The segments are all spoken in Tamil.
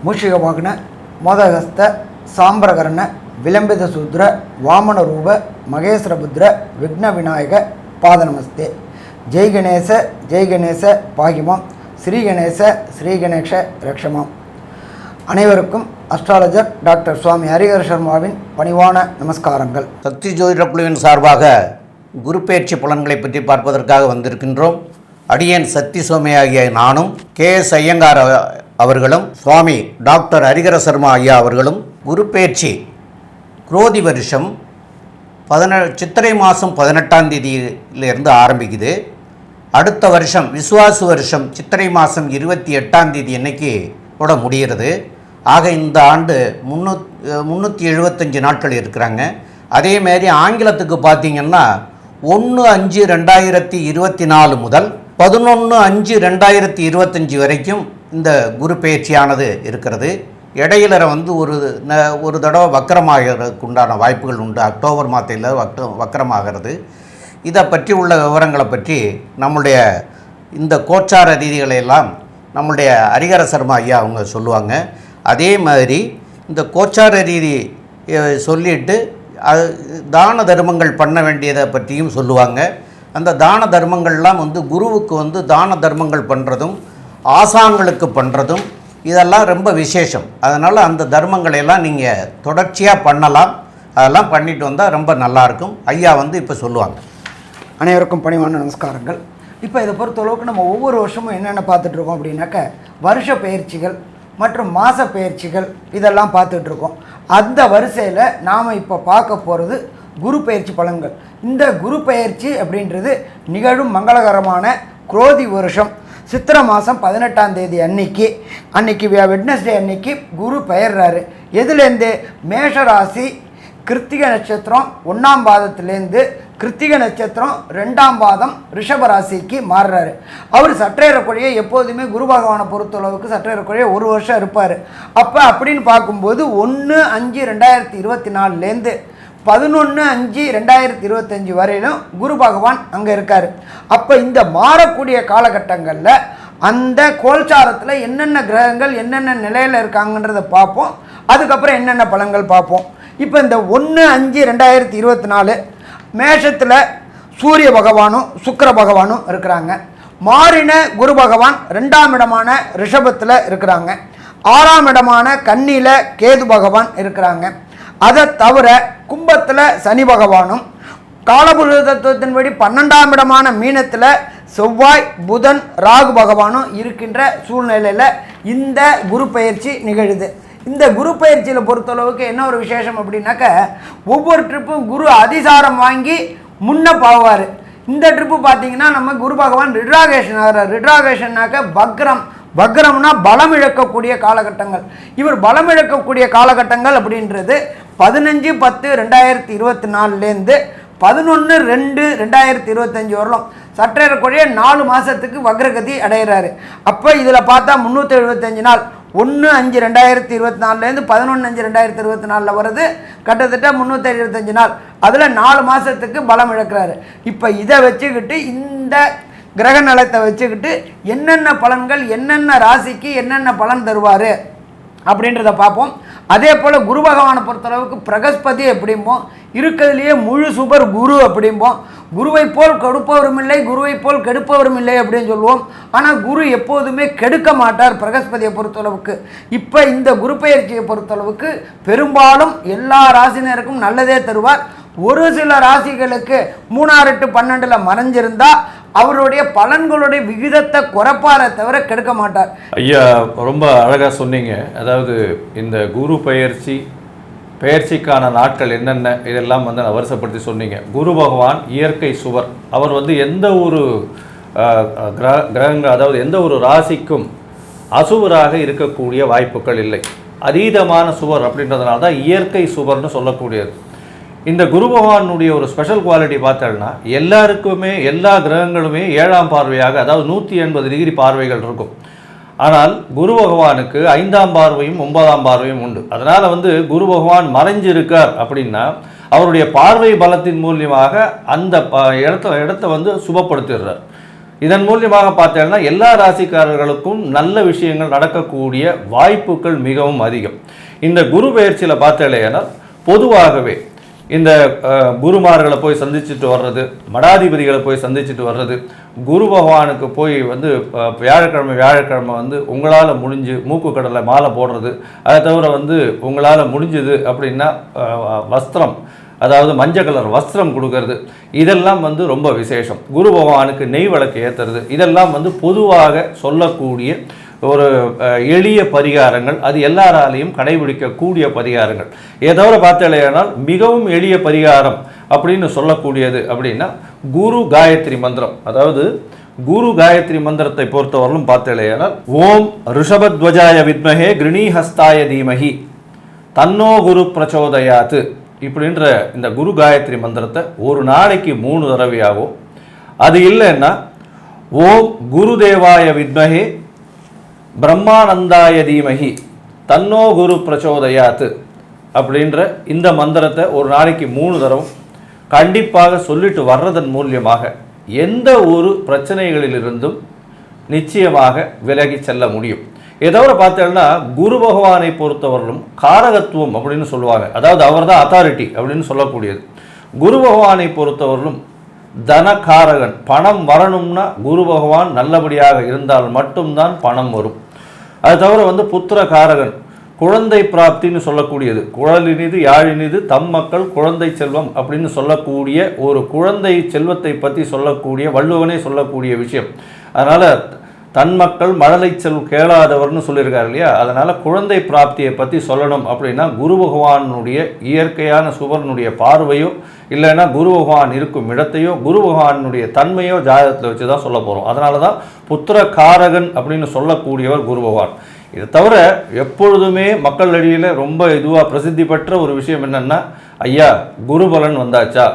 ಮೂಷಿಕವಾಹನ ಮೋದಹಸ್ತ ಸಾಂಬ್ರಕರ್ಣ ವಿಲಂಬಿತ ಸೂದ್ರ ವಾಮನ ರೂಪ ಮಹೇಶ್ವರಬುದ್ರ ವಿಘ್ನ ವಿನಾಯಕ ಪಾದ ನಮಸ್ತೆ. ஜெய் கணேச பாகிமாம், ஸ்ரீ கணேஷ ரக்ஷமாம். அனைவருக்கும் அஸ்ட்ராலஜர் டாக்டர் சுவாமி ஹரிஹர சர்மாவின் பணிவான நமஸ்காரங்கள். சக்தி ஜோதிட குழுவின் சார்பாக குரு பெயர்ச்சி பலன்களை பற்றி பார்ப்பதற்காக வந்திருக்கின்றோம். அடியேன் சக்தி சோமே ஆகிய நானும் KS ஐயங்கார் அவர்களும் சுவாமி டாக்டர் ஹரிஹர சர்மா ஐயா அவர்களும் குரு பெயர்ச்சி குரோதி வருஷம் சித்திரை மாதம் 18ஆம் தேதியிலிருந்து ஆரம்பிக்குது. அடுத்த வருஷம் விசுவாசு வருஷம் சித்திரை மாதம் 28ஆம் தேதி அன்னைக்கு கூட முடிகிறது. ஆக இந்த ஆண்டு 375 நாட்கள் இருக்கிறாங்க. அதேமாரி ஆங்கிலத்துக்கு பார்த்திங்கன்னா 1/5/2024 முதல் 11/5/2025 வரைக்கும் இந்த குரு பெயர்ச்சியானது இருக்கிறது. இடையில ஒரு தடவை வக்கரமாகிறதுக்கு உண்டான வாய்ப்புகள் உண்டு. அக்டோபர் மாதத்தில் வக்கரமாகிறது. இதை பற்றி உள்ள விவரங்களை பற்றி நம்முடைய இந்த கோச்சார ரீதிகளையெல்லாம் நம்முடைய ஹரிஹர சர்மா ஐயா அவங்க சொல்லுவாங்க. அதே மாதிரி இந்த கோச்சார ரீதி சொல்லிட்டு தான தர்மங்கள் பண்ண வேண்டியதை பற்றியும் சொல்லுவாங்க. அந்த தான தர்மங்கள்லாம் குருவுக்கு தான தர்மங்கள் பண்ணுறதும் ஆசான்களுக்கு பண்ணுறதும் இதெல்லாம் ரொம்ப விசேஷம். அதனால் அந்த தர்மங்களையெல்லாம் நீங்கள் தொடர்ச்சியாக பண்ணலாம். அதெல்லாம் பண்ணிட்டு வந்தால் ரொம்ப நல்லாயிருக்கும். ஐயா இப்போ சொல்லுவாங்க. அனைவருக்கும் பணிவான நமஸ்காரங்கள். இப்போ இதை பொறுத்தளவுக்கு நம்ம ஒவ்வொரு வருஷமும் என்னென்ன பார்த்துட்ருக்கோம் அப்படின்னாக்க வருஷ பயிற்சிகள் மற்றும் மாத பயிற்சிகள் இதெல்லாம் பார்த்துட்ருக்கோம். அந்த வரிசையில் நாம் இப்போ பார்க்க போகிறது குரு பயிற்சி பலன்கள். இந்த குரு பயிற்சி அப்படின்றது நிகழும் மங்களகரமான குரோதி வருஷம் சித்திரை மாதம் 18ஆம் தேதி அன்னைக்கு வெட்னஸ்டே அன்னைக்கு குரு பெயர்றாரு. எதுலேருந்து? மேஷராசி கிருத்திகை நட்சத்திரம் 1ஆம் பாதத்துலேருந்து கிருத்திகை நட்சத்திரம் 2ஆம் பாதம் ரிஷபராசிக்கு மாறுறாரு. அவர் சற்றேறக்குறைய எப்போதுமே குரு பகவானை பொறுத்தளவுக்கு சற்றேறக்குறைய ஒரு வருஷம் இருப்பார். அப்போ அப்படின்னு பார்க்கும்போது 1/5/2024லேருந்து 11/5/2025 வரையிலும் குரு பகவான் அங்கே இருக்கார். அப்போ இந்த மாறக்கூடிய காலகட்டங்களில் அந்த கோல்சாரத்தில் என்னென்ன கிரகங்கள் என்னென்ன நிலையில் இருக்காங்கன்றதை பார்ப்போம். அதுக்கப்புறம் என்னென்ன பலன்கள் பார்ப்போம். இப்போ இந்த 1/5/2024 மேஷத்தில் சூரிய பகவானும் சுக்கிர பகவானும் இருக்கிறாங்க. மாறின குரு பகவான் 2ஆம் இடமான ரிஷபத்தில் இருக்கிறாங்க. 6ஆம் இடமான கன்னியில் கேது பகவான் இருக்கிறாங்க. அதை தவிர கும்பத்தில் சனி பகவானும் காலபுருஷ தத்துவத்தின்படி 12ஆம் இடமான மீனத்தில் செவ்வாய் புதன் ராகு பகவானும் இருக்கின்ற சூழ்நிலையில் இந்த குரு பயிற்சி நிகழுது. இந்த குரு பயிற்சியில் பொறுத்தளவுக்கு என்ன ஒரு விசேஷம் அப்படின்னாக்க ஒவ்வொரு ட்ரிப்பும் குரு அதிசாரம் வாங்கி முன்ன போவார். இந்த ட்ரிப்பு பார்த்திங்கன்னா நம்ம குரு பகவான் ரிட்ராகேஷன் ஆகிறார். ரிட்ராகேஷன்னாக்க வக்ரம்னா பலம் இழக்கக்கூடிய காலகட்டங்கள். இவர் பலம் இழக்கக்கூடிய காலகட்டங்கள் அப்படின்றது 15/10/2024லேருந்து 11/2/2025 வரலாம். சற்றேறக்குறைய 4 மாதத்துக்கு வக்ரகதி அடைகிறாரு. அப்போ இதில் பார்த்தா 375 நாள் 1/5/2024லேருந்து 11/5/2024 வருது. கிட்டத்தட்ட 375 நாள். அதில் 4 மாதத்துக்கு பலம் இழக்கிறாரு. இப்போ இதை வச்சுக்கிட்டு இந்த கிரக நலத்தை வச்சுக்கிட்டு என்னென்ன பலன்கள் என்னென்ன ராசிக்கு என்னென்ன பலன் தருவார் அப்படின்றத பார்ப்போம். அதே போல் குரு பகவானை பொறுத்தளவுக்கு பிரகஸ்பதி அப்படிம்போம், இருக்கிறதுலையே முழு சுபர் குரு அப்படிம்போம். குருவை போல் கொடுப்பவரும் இல்லை, குருவை போல் கெடுப்பவரும் இல்லை அப்படின்னு சொல்லுவோம். ஆனால் குரு எப்போதுமே கெடுக்க மாட்டார் பிரகஸ்பதியை பொறுத்தளவுக்கு. இப்போ இந்த குரு பயிற்சியை பொறுத்தளவுக்கு பெரும்பாலும் எல்லா ராசினருக்கும் நல்லதே தருவார். ஒரு சில ராசிகளுக்கு 3/8/12 மறைஞ்சிருந்தால் அவருடைய பலன்களுடைய விகிதத்தை குறைப்பாரை தவிர கெடுக்க மாட்டார். ஐயா ரொம்ப அழகாக சொன்னீங்க. அதாவது இந்த குரு பெயர்ச்சிக்கான நாட்கள் என்னென்ன இதெல்லாம் வருஷப்படுத்தி சொன்னீங்க. குரு பகவான் இயற்கை சுவர். அவர் எந்த ஒரு கிரகங்கள் அதாவது எந்த ஒரு ராசிக்கும் அசுவராக இருக்கக்கூடிய வாய்ப்புகள் இல்லை. அதீதமான சுவர் அப்படின்றதுனால தான் இயற்கை சுவர்னு சொல்லக்கூடியது. இந்த குரு பகவானுடைய ஒரு ஸ்பெஷல் குவாலிட்டி பார்த்தோம்னா எல்லாருக்குமே எல்லா கிரகங்களுமே 7ஆம் பார்வையாக அதாவது 180 டிகிரி பார்வைகள் இருக்கும். ஆனால் குரு பகவானுக்கு 5ஆம் பார்வையும் 9ஆம் பார்வையும் உண்டு. அதனால் குரு பகவான் மறைஞ்சிருக்கார் அப்படின்னா அவருடைய பார்வை பலத்தின் மூலியமாக அந்த இடத்த சுபப்படுத்திடுறார். இதன் மூலியமாக பார்த்தீங்கன்னா எல்லா ராசிக்காரர்களுக்கும் நல்ல விஷயங்கள் நடக்கக்கூடிய வாய்ப்புகள் மிகவும் அதிகம். இந்த குரு பெயர்ச்சியில் பார்த்தீங்கன்னா பொதுவாகவே இந்த குருமார்களை போய் சந்திச்சுட்டு வர்றது, மடாதிபதிகளை போய் சந்திச்சுட்டு வர்றது, குரு பகவானுக்கு போய் வந்து வியாழக்கிழமை வந்து உங்களால் முடிஞ்சு மூக்கு கடலை மாலை போடுறது, அதை தவிர வந்து உங்களால் முடிஞ்சது அப்படின்னா வஸ்திரம், அதாவது மஞ்சள் கலர் வஸ்திரம் கொடுக்கறது, இதெல்லாம் வந்து ரொம்ப விசேஷம். குரு பகவானுக்கு நெய் விளக்கு ஏற்றுறது, இதெல்லாம் வந்து பொதுவாக சொல்லக்கூடிய ஒரு எளிய பரிகாரங்கள். அது எல்லாராலையும் கடைபிடிக்கக்கூடிய பரிகாரங்கள். ஏதோ பார்த்தேனால் மிகவும் எளிய பரிகாரம் அப்படின்னு சொல்லக்கூடியது அப்படின்னா குரு காயத்ரி மந்திரம். அதாவது குரு காயத்ரி மந்திரத்தை பொறுத்தவரையிலும் பார்த்தேனால் ஓம் ரிஷபத்வஜாய வித்மஹே கிருணீஹஸ்தாய தீமஹி தன்னோ குரு பிரச்சோதயாத்து இப்படின்ற இந்த குரு காயத்ரி மந்திரத்தை ஒரு நாளைக்கு 3 தடவையாகும். அது இல்லைன்னா ஓம் குருதேவாய வித்மஹே பிரம்மானந்தாய தீமஹி தன்னோ குரு பிரச்சோதயாத்து அப்படின்ற இந்த மந்திரத்தை ஒரு நாளைக்கு 3 தடவை கண்டிப்பாக சொல்லிட்டு வர்றதன் மூலியமாக எந்த ஒரு பிரச்சனைகளிலிருந்தும் நிச்சயமாக விலகி செல்ல முடியும். ஏதோ பார்த்தீங்கன்னா குரு பகவானை பொறுத்தவரையிலும் காரகத்துவம் அப்படின்னு சொல்லுவாங்க. அதாவது அவர் தான் அத்தாரிட்டி அப்படின்னு சொல்லக்கூடியது. குரு பகவானை பொறுத்தவரையிலும் தனகாரகன். பணம் வரணும்னா குரு பகவான் நல்லபடியாக இருந்தால் மட்டும்தான் பணம் வரும். அது தவிர வந்து புத்திர காரகன், குழந்தை பிராப்தின்னு சொல்லக்கூடியது. குழலினிது யாழினிது தம் மக்கள் குழந்தை செல்வம் அப்படின்னு சொல்லக்கூடிய ஒரு குழந்தை செல்வத்தை பற்றி சொல்லக்கூடிய வள்ளுவனே சொல்லக்கூடிய விஷயம். அதனால் தன் மக்கள் மழலை செல்வம் கேளாதவர்னு சொல்லியிருக்காரு இல்லையா. அதனால் குழந்தை பிராப்தியை பற்றி சொல்லணும் அப்படின்னா குரு பகவானுடைய இயற்கையான சுபரனுடைய பார்வையோ இல்லைன்னா குரு பகவான் இருக்கும் இடத்தையோ குரு பகவானுடைய தன்மையோ ஜாதகத்தில் வச்சு தான் சொல்ல போகிறோம். அதனால தான் புத்திர காரகன் அப்படின்னு சொல்லக்கூடியவர் குரு பகவான். இதை தவிர எப்பொழுதுமே மக்கள் அடியில் ரொம்ப இதுவாக பிரசித்தி பெற்ற ஒரு விஷயம் என்னென்னா, ஐயா குரு பலன் வந்தாச்சா,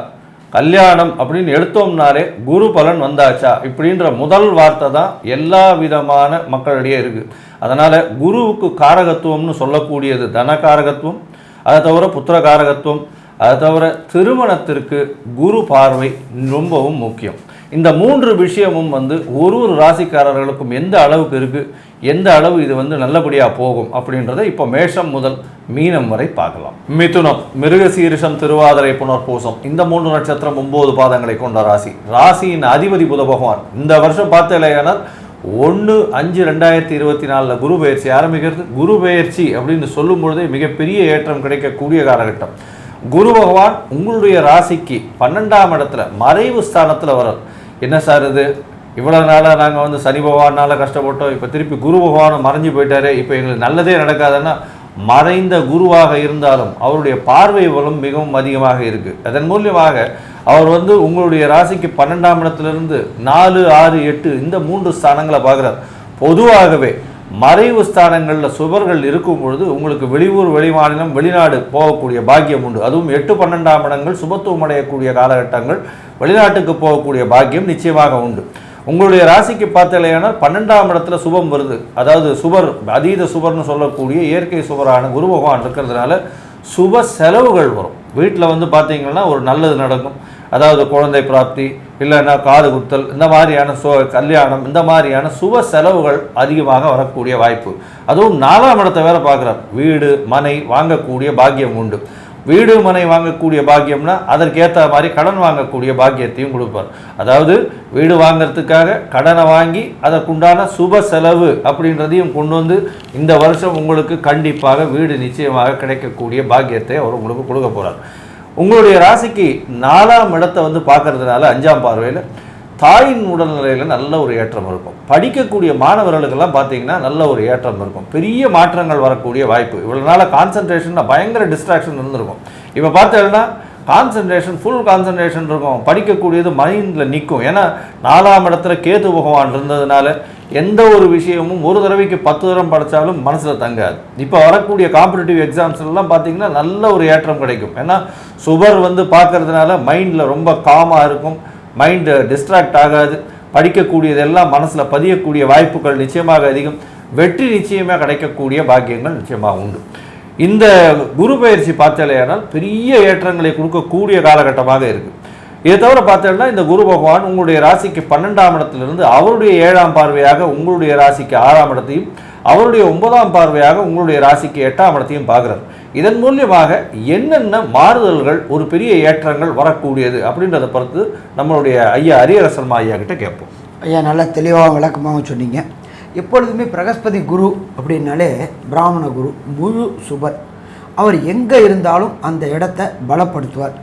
கல்யாணம் அப்படின்னு எடுத்தோம்னாலே குரு பலன் வந்தாச்சா இப்படின்ற முதல் வார்த்தை தான் எல்லா விதமான மக்களிடையே இருக்குது. அதனால் குருவுக்கு காரகத்துவம்னு சொல்லக்கூடியது தனகாரகத்துவம், அதை தவிர புத்திர காரகத்துவம், அதை தவிர திருமணத்திற்கு குரு பார்வை ரொம்பவும் முக்கியம். இந்த 3 விஷயமும் வந்து ஒரு ராசிக்காரர்களுக்கும் எந்த அளவுக்கு இருக்குது, எந்த அளவு இது வந்து நல்லபடியாக போகும் அப்படின்றத இப்போ மேஷம் முதல் மீனம் வரை பார்க்கலாம். மிதுனம், மிருகசீரிஷம், திருவாதிரை, புனர்பூசம் இந்த 3 நட்சத்திரம் 9 பாதங்களை கொண்ட ராசி. ராசியின் அதிபதி புத பகவான். இந்த வருஷம் பார்த்தேனால் 1/5/2024 குரு பெயர்ச்சி ஆரம்பிக்கிறது. குரு பெயர்ச்சி அப்படின்னு சொல்லும் பொழுதே மிகப்பெரிய ஏற்றம் கிடைக்கக்கூடிய காலகட்டம். குரு பகவான் உங்களுடைய ராசிக்கு 12ஆம் இடத்துல மறைவு ஸ்தானத்தில் வர்றார். என்ன சார் இது, இவ்வளோ நாளாக நாங்கள் வந்து சனி பகவானால் கஷ்டப்பட்டோம், இப்போ திருப்பி குரு பகவானை மறைஞ்சு போயிட்டாரு, இப்போ எங்களுக்கு நல்லதே நடக்காதுன்னா, மறைந்த குருவாக இருந்தாலும் அவருடைய பார்வை பலம் மிகவும் அதிகமாக இருக்குது. அதன் மூலியமாக அவர் வந்து உங்களுடைய ராசிக்கு 12ஆம் இடத்துலேருந்து 4, 6, 8 இந்த 3 ஸ்தானங்களை பார்க்குறார். பொதுவாகவே மறைவு ஸ்தானங்களில் சுபர்கள் இருக்கும் பொழுது உங்களுக்கு வெளியூர், வெளிமாநிலம், வெளிநாடு போகக்கூடிய பாக்கியம் உண்டு. அதுவும் 8, 12ஆம் இடங்கள் சுபத்துவம் அடையக்கூடிய காலகட்டங்கள், வெளிநாட்டுக்கு போகக்கூடிய பாக்கியம் நிச்சயமாக உண்டு. உங்களுடைய ராசிக்கு பார்த்தலையானால் 12ஆம் இடத்துல சுபம் வருது. அதாவது சுபர், அதீத சுபர்னு சொல்லக்கூடிய இயற்கை சுபரான குரு பகவான் இருக்கிறதுனால சுப செலவுகள் வரும். வீட்டில் வந்து பார்த்தீங்கன்னா ஒரு நல்லது நடக்கும். அதாவது குழந்தை பிராப்தி, இல்லைன்னா காது குத்தல், இந்த மாதிரியான கல்யாணம், இந்த மாதிரியான சுப செலவுகள் அதிகமாக வரக்கூடிய வாய்ப்பு. அதுவும் 4ஆம் இடத்தை வேற பார்க்குறார். வீடு மனை வாங்கக்கூடிய பாக்கியம் உண்டு. வீடு மனை வாங்கக்கூடிய பாக்கியம்னா அதற்கேற்ற மாதிரி கடன் வாங்கக்கூடிய பாக்கியத்தையும் கொடுப்பார். அதாவது வீடு வாங்கிறதுக்காக கடனை வாங்கி அதற்குண்டான சுப செலவு அப்படின்றதையும் கொண்டு வந்து இந்த வருஷம் உங்களுக்கு கண்டிப்பாக வீடு நிச்சயமாக கிடைக்கக்கூடிய பாக்கியத்தை அவர் உங்களுக்கு கொடுக்க போகிறார். உங்களுடைய ராசிக்கு 4ஆம் இடத்தை வந்து பார்க்கறதுனால 5ஆம் பார்வையில் தாயின் உடல்நிலையில் நல்ல ஒரு ஏற்றம் இருக்கும். படிக்கக்கூடிய மாணவர்களுக்கெல்லாம் பார்த்தீங்கன்னா நல்ல ஒரு ஏற்றம் இருக்கும். பெரிய மாற்றங்கள் வரக்கூடிய வாய்ப்பு. இவ்வளோ நாள் கான்சன்ட்ரேஷன் பயங்கர டிஸ்ட்ராக்ஷன் இருந்திருக்கும். இப்போ பார்த்தீங்கன்னா கான்சன்ட்ரேஷன், ஃபுல் கான்சன்ட்ரேஷன் இருக்கும். படிக்கக்கூடியது மைண்டில் நிற்கும். ஏன்னா 4ஆம் இடத்துல கேது பகவான் இருந்ததுனால எந்த ஒரு விஷயமும் ஒரு தடவைக்கு 10 தடவை படித்தாலும் மனசில் தங்காது. இப்போ வரக்கூடிய காம்படிட்டிவ் எக்ஸாம்ஸ்லாம் பார்த்தீங்கன்னா நல்ல ஒரு ஏற்றம் கிடைக்கும். ஏன்னா சுபர் வந்து பார்க்கறதுனால மைண்டில் ரொம்ப காமாக இருக்கும். மைண்டு டிஸ்ட்ராக்ட் ஆகாது. படிக்கக்கூடியதெல்லாம் மனசில் பதியக்கூடிய வாய்ப்புகள் நிச்சயமாக அதிகம். வெற்றி நிச்சயமாக கிடைக்கக்கூடிய பாக்கியங்கள் நிச்சயமாக உண்டு. இந்த குரு பயிற்சி பார்த்தாலேயானால் பெரிய ஏற்றங்களை கொடுக்கக்கூடிய காலகட்டமாக இருக்குது. இதை தவிர பார்த்தோம்னா இந்த குரு பகவான் உங்களுடைய ராசிக்கு 12ஆம் இடத்திலிருந்து அவருடைய 7ஆம் பார்வையாக உங்களுடைய ராசிக்கு 6ஆம் இடத்தையும் அவருடைய 9ஆம் பார்வையாக உங்களுடைய ராசிக்கு 8ஆம் இடத்தையும் பார்க்குறார். இதன் மூலியமாக என்னென்ன மாறுதல்கள் ஒரு பெரிய ஏற்றங்கள் வரக்கூடியது அப்படின்றத பொறுத்து நம்மளுடைய ஐயா அரியரசர்மா ஐயா கிட்ட கேட்போம். ஐயா நல்லா தெளிவாக விளக்கமாக சொன்னீங்க. எப்பொழுதுமே பிரகஸ்பதி குரு அப்படின்னாலே பிராமண குரு, முழு சுபர். அவர் எங்கே இருந்தாலும் அந்த இடத்த பலப்படுத்துவார்.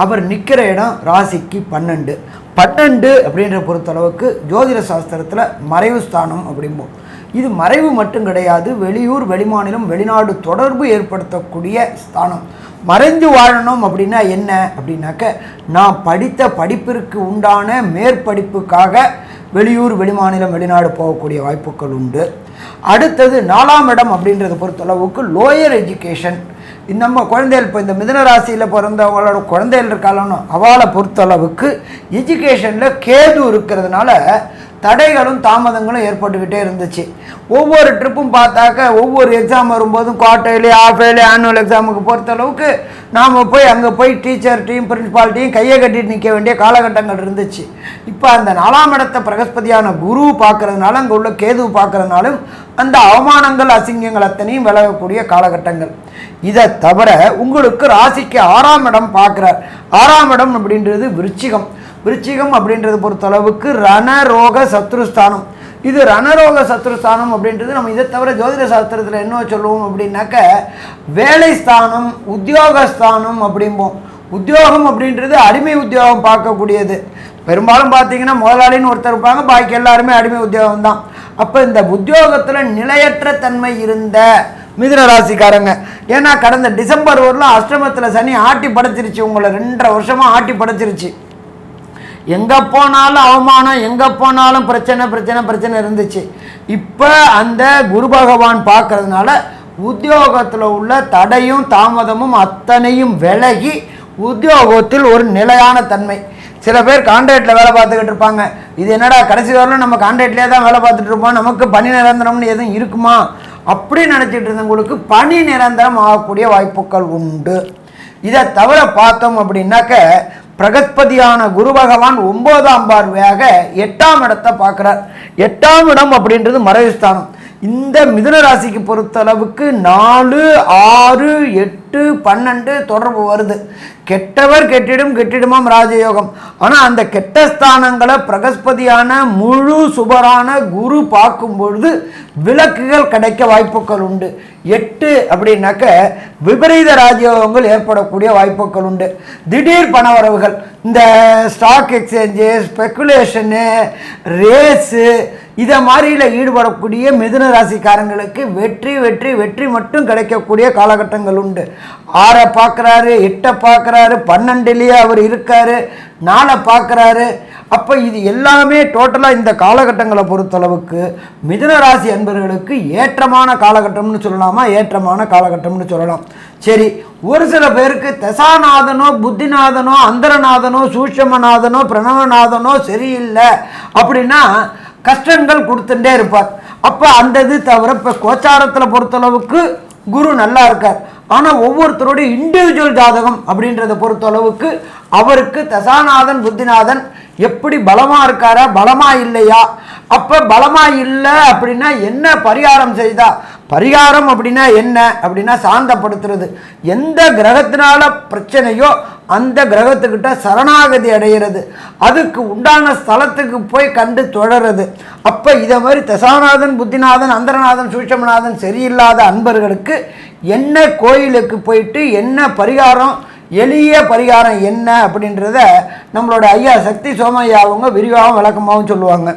அவர் நிற்கிற இடம் ராசிக்கு 12 அப்படின்ற பொறுத்தளவுக்கு ஜோதிட சாஸ்திரத்தில் மறைவு ஸ்தானம் அப்படிம்போம். இது மறைவு மட்டும் கிடையாது, வெளியூர், வெளிமாநிலம், வெளிநாடு தொடர்பு ஏற்படுத்தக்கூடிய ஸ்தானம். மறைந்து வாழணும் அப்படின்னா என்ன அப்படின்னாக்க, நான் படித்த படிப்பிற்கு உண்டான மேற்படிப்புக்காக வெளியூர், வெளிமாநிலம், வெளிநாடு போகக்கூடிய வாய்ப்புகள் உண்டு. அடுத்தது 4ஆம் இடம் அப்படின்றத பொறுத்தளவுக்கு லோயர் எஜுகேஷன். நம்ம குழந்தைகள் இப்போ இந்த மிதுன ராசியில் பிறந்தவங்களோட குழந்தைகள் இருக்காளோ அவளை பொறுத்தளவுக்கு எஜுகேஷனில் கேது இருக்கிறதுனால தடைகளும் தாமதங்களும் ஏற்பட்டுக்கிட்டே இருந்துச்சு. ஒவ்வொரு ட்ரிப்பும் பார்த்தாக்க ஒவ்வொரு எக்ஸாம் வரும்போதும் குவார்டர்லி, ஆஃப் இயர்லி, ஆனுவல் எக்ஸாமுக்கு பொறுத்தளவுக்கு நாம் போய் அங்கே போய் டீச்சர் டீம், பிரின்சிபால்ட்டையும் கையை கட்டிட்டு நிற்க வேண்டிய காலகட்டங்கள் இருந்துச்சு. இப்போ அந்த 4ஆம் இடத்தை பிரகஸ்பதியான குரு பார்க்கறதுனால, அங்கே உள்ள கேது பார்க்கறதுனாலும் அந்த அவமானங்கள், அசிங்கங்கள் அத்தனையும் விலகக்கூடிய காலகட்டங்கள். இதை தவிர உங்களுக்கு ராசிக்கு 6ஆம் இடம் பார்க்குறார். 6ஆம் இடம் அப்படின்றது விருச்சிகம். விருச்சிகம் அப்படின்றது பொறுத்தளவுக்கு ரணரோக சத்ருஸ்தானம். இது ரணரோக சத்ருஸ்தானம் அப்படின்றது நம்ம இதை தவிர ஜோதிட சாஸ்திரத்தில் என்ன சொல்லுவோம் அப்படின்னாக்க வேலை ஸ்தானம், உத்தியோகஸ்தானம் அப்படிம்போம். உத்தியோகம் அப்படின்றது அடிமை உத்தியோகம் பார்க்கக்கூடியது. பெரும்பாலும் பார்த்தீங்கன்னா முதலாளின்னு ஒருத்தர் இருப்பாங்க, பாக்கி எல்லாருமே அடிமை உத்தியோகம் தான். அப்போ இந்த உத்தியோகத்தில் நிலையற்ற தன்மை இருந்த மிதுன ராசிக்காரங்க, ஏன்னா கடந்த டிசம்பர் வரலாம் அஷ்டமத்தில் சனி ஆட்டி படைச்சிருச்சு, உங்களை 2.5 வருஷமாக ஆட்டி படைச்சிருச்சு. எங்கே போனாலும் அவமானம், எங்கே போனாலும் பிரச்சனை இருந்துச்சு. இப்போ அந்த குரு பகவான் பார்க்கறதுனால உத்தியோகத்தில் உள்ள தடையும் தாமதமும் அத்தனையும் விலகி உத்தியோகத்தில் ஒரு நிலையான தன்மை. சில பேர் கான்ட்ராக்டில் வேலை பார்த்துக்கிட்டு இருப்பாங்க. இது என்னடா கடைசி வரலும் நம்ம கான்ட்ராக்ட்லேயே தான் வேலை பார்த்துட்டு இருப்போம், நமக்கு பணி நிரந்தரம்னு எதுவும் இருக்குமா அப்படி நினச்சிட்டு இருந்தவங்களுக்கு பணி நிரந்தரம் ஆகக்கூடிய வாய்ப்புகள் உண்டு. இதை தவிர பார்த்தோம் அப்படின்னாக்க பிரகஸ்பதியான குரு பகவான் 9ஆம் பார்வையாக 8ஆம் இடத்தை பார்க்குறார். 8ஆம் இடம் அப்படின்றது மறைவுஸ்தானம். இந்த மிதுன ராசிக்கு பொறுத்தளவுக்கு 4, 6, 8, 12 தொடர்பு வருது. கெட்டவர் கெட்டிடுமாம் ராஜயோகம். ஆனால் அந்த கெட்ட ஸ்தானங்களை பிரகஸ்பதியான முழு சுபரான குரு பார்க்கும் பொழுது விலக்குகள் கிடைக்க வாய்ப்புகள் உண்டு. 8 அப்படின்னாக்க விபரீத ராஜயோகங்கள் ஏற்படக்கூடிய வாய்ப்புகள் உண்டு. திடீர் பணவரவுகள், இந்த ஸ்டாக் எக்ஸ்சேஞ்சு, ஸ்பெக்குலேஷனு, ரேஸு இதை மாதிரியில் ஈடுபடக்கூடிய மிதுன ராசிக்காரங்களுக்கு வெற்றி மட்டும் கிடைக்கக்கூடிய காலகட்டங்கள் உண்டு. 6 பார்க்குறாரு, 8 பார்க்குறாரு, 12லேயே அவர் இருக்காரு, 4 பார்க்குறாரு. அப்போ இது எல்லாமே டோட்டலாக இந்த காலகட்டங்களை பொறுத்தளவுக்கு மிதுன ராசி அன்பர்களுக்கு ஏற்றமான காலகட்டம்னு சொல்லலாமா, ஏற்றமான காலகட்டம்னு சொல்லலாம். சரி, ஒரு சில பேருக்கு தசாநாதனோ, புத்திநாதனோ, அந்தரநாதனோ, சூட்சமநாதனோ, பிரணவநாதனோ சரியில்லை அப்படின்னா கஷ்டங்கள் கொடுத்துட்டே இருப்பார். அப்போ அந்த இது தவிர இப்போ கோச்சாரத்தில் பொறுத்தளவுக்கு குரு நல்லா இருக்கார். ஆனால் ஒவ்வொருத்தருடைய இண்டிவிஜுவல் ஜாதகம் அப்படின்றத பொறுத்தளவுக்கு அவருக்கு தசாநாதன், புத்திநாதன் எப்படி பலமாக இருக்காரா, பலமாக இல்லையா? அப்போ பலமாக இல்லை அப்படின்னா என்ன பரிகாரம் செய்தா? பரிகாரம் அப்படின்னா என்ன அப்படின்னா சாந்தப்படுத்துறது. எந்த கிரகத்தினால பிரச்சனையோ அந்த கிரகத்துக்கிட்ட சரணாகதி அடைகிறது, அதுக்கு உண்டான ஸ்தலத்துக்கு போய் கண்டு தொடர்றது. அப்போ இதை மாதிரி தசாநாதன், புத்திநாதன், அந்தரநாதன், சூட்சமநாதன் சரியில்லாத அன்பர்களுக்கு என்ன கோயிலுக்கு போயிட்டு என்ன பரிகாரம், எளிய பரிகாரம் என்ன அப்படின்றத நம்மளோட ஐயா சக்தி சோமையா அவங்க விரிவாகவும் விளக்கமாகவும் சொல்லுவாங்க.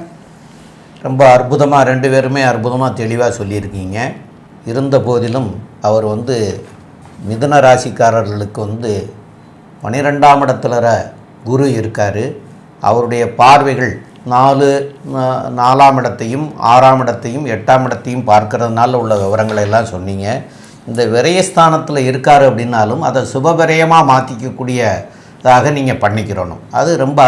ரொம்ப அற்புதமாக 2 பேருமே அற்புதமாக தெளிவாக சொல்லியிருக்கீங்க. இருந்த போதிலும் அவர் மிதுன ராசிக்காரர்களுக்கு 12ஆம் இடத்துல குரு இருக்கார். அவருடைய பார்வைகள் 4ஆம் இடத்தையும் 6ஆம் இடத்தையும் 8ஆம் இடத்தையும் பார்க்கறதுனால உள்ள விவரங்களை எல்லாம் சொன்னீங்க. இந்த விரயஸ்தானத்தில் இருக்கார் அப்படின்னாலும் அதை சுபவிரயமாக மாற்றிக்கக்கூடியதாக நீங்கள் பண்ணிக்கிறணும். அது ரொம்ப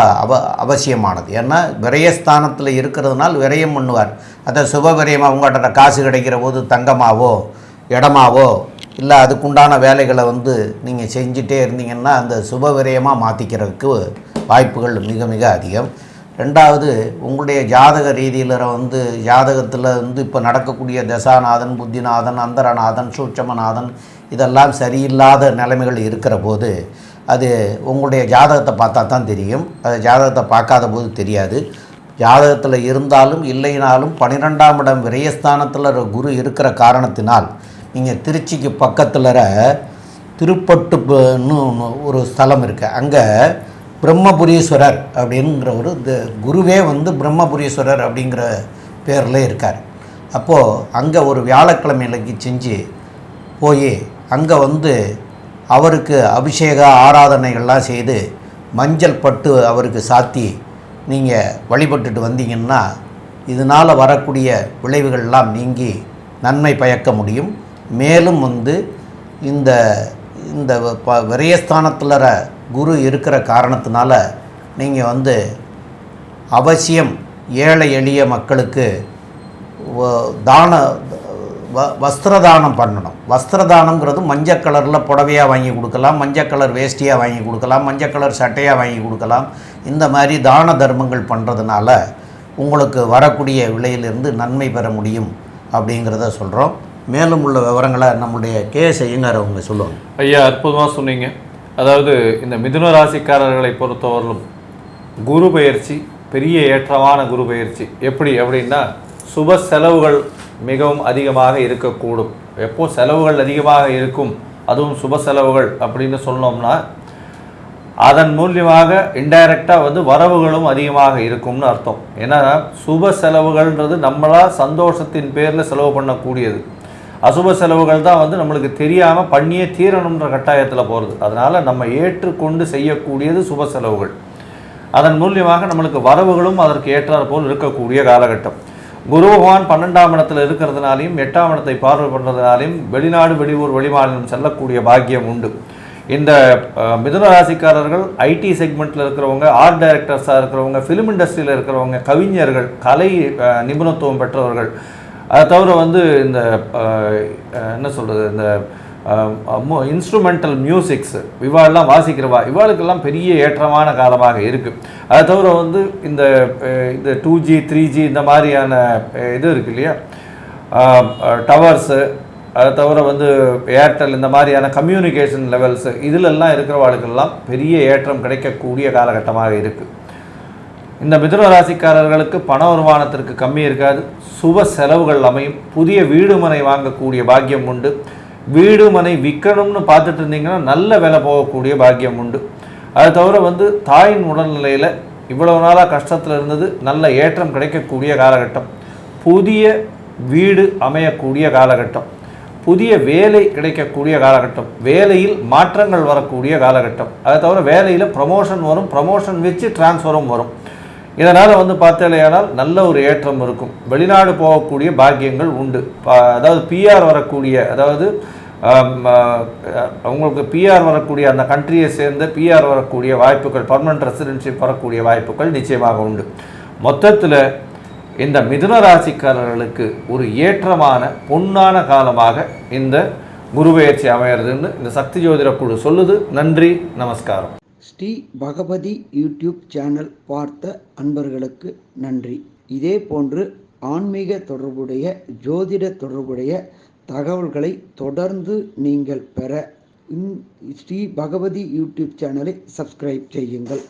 அவசியமானது. ஏன்னா விரயஸ்தானத்தில் இருக்கிறதுனால விரயம் பண்ணுவார். அதை சுபவிரயமாக உங்கள்கிட்ட காசு கிடைக்கிற போது தங்கமாவோ இடமாவோ இல்லை அதுக்குண்டான வேலைகளை நீங்கள் செஞ்சிட்டே இருந்தீங்கன்னா அந்த சுபவிரயமாக மாற்றிக்கிறதுக்கு வாய்ப்புகள் மிக மிக அதிகம். ரெண்டாவது, உங்களுடைய ஜாதக ரீதியில் வந்து ஜாதகத்தில் வந்து இப்போ நடக்கக்கூடிய தசாநாதன், புத்திநாதன், அந்தரநாதன், சூட்சமநாதன் இதெல்லாம் சரியில்லாத நிலைமைகள் இருக்கிற போது அது உங்களுடைய ஜாதகத்தை பார்த்தா தான் தெரியும். அது ஜாதகத்தை பார்க்காத போது தெரியாது. ஜாதகத்தில் இருந்தாலும் இல்லைனாலும் 12ஆம் இடம் விரயஸ்தானத்தில் குரு இருக்கிற காரணத்தினால் நீங்கள் திருச்சிக்கு பக்கத்தில் திருப்பட்டுன்னு ஒரு ஸ்தலம் இருக்குது. அங்கே பிரம்மபுரீஸ்வரர் அப்படிங்கிற ஒரு குருவே வந்து பிரம்மபுரீஸ்வரர் அப்படிங்கிற பேரில் இருக்கார். அப்போது அங்கே ஒரு வியாழக்கிழமைக்கு செஞ்சு போய் அங்கே வந்து அவருக்கு அபிஷேக ஆராதனைகள்லாம் செய்து மஞ்சள் பட்டு அவருக்கு சாத்தி நீங்கள் வழிபட்டுட்டு வந்தீங்கன்னா இதனால் வரக்கூடிய விளைவுகள்லாம் நீங்கி நன்மை பயக்க முடியும். மேலும் வந்து இந்த இந்த விரயஸ்தானத்தில் குரு இருக்கிற காரணத்தினால நீங்கள் வந்து அவசியம் ஏழை எளிய மக்களுக்கு வஸ்திரதானம் பண்ணணும். வஸ்திரதானங்கிறது மஞ்சள் கலரில் புடவையாக வாங்கி கொடுக்கலாம், மஞ்சள் கலர் வேஷ்டியாக வாங்கி கொடுக்கலாம், மஞ்சள் கலர் சட்டையாக வாங்கி கொடுக்கலாம். இந்த மாதிரி தான தர்மங்கள் பண்ணுறதுனால உங்களுக்கு வரக்கூடிய விலையிலிருந்து நன்மை பெற முடியும் அப்படிங்கிறத சொல்கிறோம். மேலும் உள்ள விவரங்களை நம்முடைய ஐயங்கார் அவங்க சொல்லுவாங்க. ஐயா, அற்புதமாக சொன்னீங்க. அதாவது இந்த மிதுன ராசிக்காரர்களை பொறுத்தவரையிலும் குரு பயிற்சி பெரிய ஏற்றமான குரு பயிற்சி. எப்படி அப்படின்னா, சுப செலவுகள் மிகவும் அதிகமாக இருக்கக்கூடும். எப்போ செலவுகள் அதிகமாக இருக்கும், அதுவும் சுப செலவுகள் அப்படின்னு சொன்னோம்னா அதன் மூலியமாக இன்டைரக்டாக வந்து வரவுகளும் அதிகமாக இருக்கும்னு அர்த்தம். ஏன்னா சுப செலவுகள்ன்றது நம்மளா சந்தோஷத்தின் பேரில் செலவு பண்ணக்கூடியது. அசுப செலவுகள் தான் வந்து நம்மளுக்கு தெரியாமல் பண்ணியே தீரணுன்ற கட்டாயத்தில் போகிறது. அதனால் நம்ம ஏற்றுக்கொண்டு செய்யக்கூடியது சுப செலவுகள். அதன் மூலியமாக நம்மளுக்கு வரவுகளும் அதற்கு ஏற்றாற் போல் இருக்கக்கூடிய காலகட்டம். குரு பகவான் 12ஆம் இடத்துல இருக்கிறதுனாலையும் 8ஆம் இடத்தை பார்வை பண்ணுறதுனாலையும் வெளிநாடு, வெளியூர், வெளிமாநிலம் செல்லக்கூடிய பாக்கியம் உண்டு. இந்த மிதுன ராசிக்காரர்கள் ஐடி செக்மெண்ட்டில் இருக்கிறவங்க, ஆர்ட் டைரக்டர்ஸாக இருக்கிறவங்க, ஃபிலிம் இண்டஸ்ட்ரியில் இருக்கிறவங்க, கவிஞர்கள், கலை நிபுணத்துவம் பெற்றவர்கள், அதை தவிர வந்து இந்த என்ன சொல்கிறது, இந்த இன்ஸ்ட்ருமெண்டல் மியூசிக்ஸ் இவாளெல்லாம் வாசிக்கிறவா, இவாளுக்கெல்லாம் பெரிய ஏற்றமான காலமாக இருக்குது. அதை தவிர வந்து இந்த 2G 3G இந்த மாதிரியான இது இருக்குது இல்லையா, டவர்ஸு, அதை தவிர வந்து ஏர்டெல் இந்த மாதிரியான கம்யூனிகேஷன் லெவல்ஸு இதிலெல்லாம் இருக்கிறவாளுக்கெல்லாம் பெரிய ஏற்றம் கிடைக்கக்கூடிய காலகட்டமாக இருக்குது. இந்த மிதுன ராசிக்காரர்களுக்கு பண வருமானத்திற்கு கம்மி இருக்காது. சுப செலவுகள் அமையும். புதிய வீடு மனை வாங்கக்கூடிய பாக்கியம் உண்டு. வீடு மனை விற்கணும்னு பார்த்துட்டு இருந்தீங்கன்னா நல்ல விலை போகக்கூடிய பாக்கியம் உண்டு. அதை தவிர வந்து தாயின் உடல்நிலையில் இவ்வளவு நாளாக கஷ்டத்தில் இருந்தது, நல்ல ஏற்றம் கிடைக்கக்கூடிய காலகட்டம். புதிய வீடு அமையக்கூடிய காலகட்டம். புதிய வேலை கிடைக்கக்கூடிய காலகட்டம். வேலையில் மாற்றங்கள் வரக்கூடிய காலகட்டம். அதை தவிர வேலையில் ப்ரமோஷன் வரும். ப்ரமோஷன் வச்சு டிரான்ஸ்ஃபரும் வரும். இதனால் வந்து பார்த்தேலையானால் நல்ல ஒரு ஏற்றம் இருக்கும். வெளிநாடு போகக்கூடிய பாக்கியங்கள் உண்டு. அதாவது பிஆர் வரக்கூடிய, அதாவது அவங்களுக்கு பிஆர் வரக்கூடிய அந்த கண்ட்ரியை சேர்ந்த பிஆர் வரக்கூடிய வாய்ப்புகள், பர்மனன்ட் ரெசிடென்ஷிப் வரக்கூடிய வாய்ப்புகள் நிச்சயமாக உண்டு. மொத்தத்தில் இந்த மிதுன ராசிக்காரர்களுக்கு ஒரு ஏற்றமான பொன்னான காலமாக இந்த குரு பெயர்ச்சி அமையிறதுன்னு இந்த சக்தி ஜோதிட குழு சொல்லுது. நன்றி, நமஸ்காரம். ஸ்ரீ பகவதி யூடியூப் சேனல் பார்த்த அன்பர்களுக்கு நன்றி. இதே போன்று ஆன்மீக தொடர்புடைய, ஜோதிட தொடர்புடைய தகவல்களை தொடர்ந்து நீங்கள் பெற ஸ்ரீ பகவதி யூடியூப் சேனலை சப்ஸ்கிரைப் செய்யுங்கள்.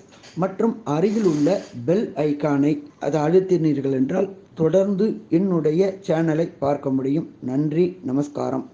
மற்றும் அருகில் உள்ள பெல் ஐக்கானை அதை அழுத்தினீர்கள் என்றால் தொடர்ந்து என்னுடைய சேனலை பார்க்க முடியும். நன்றி, நமஸ்காரம்.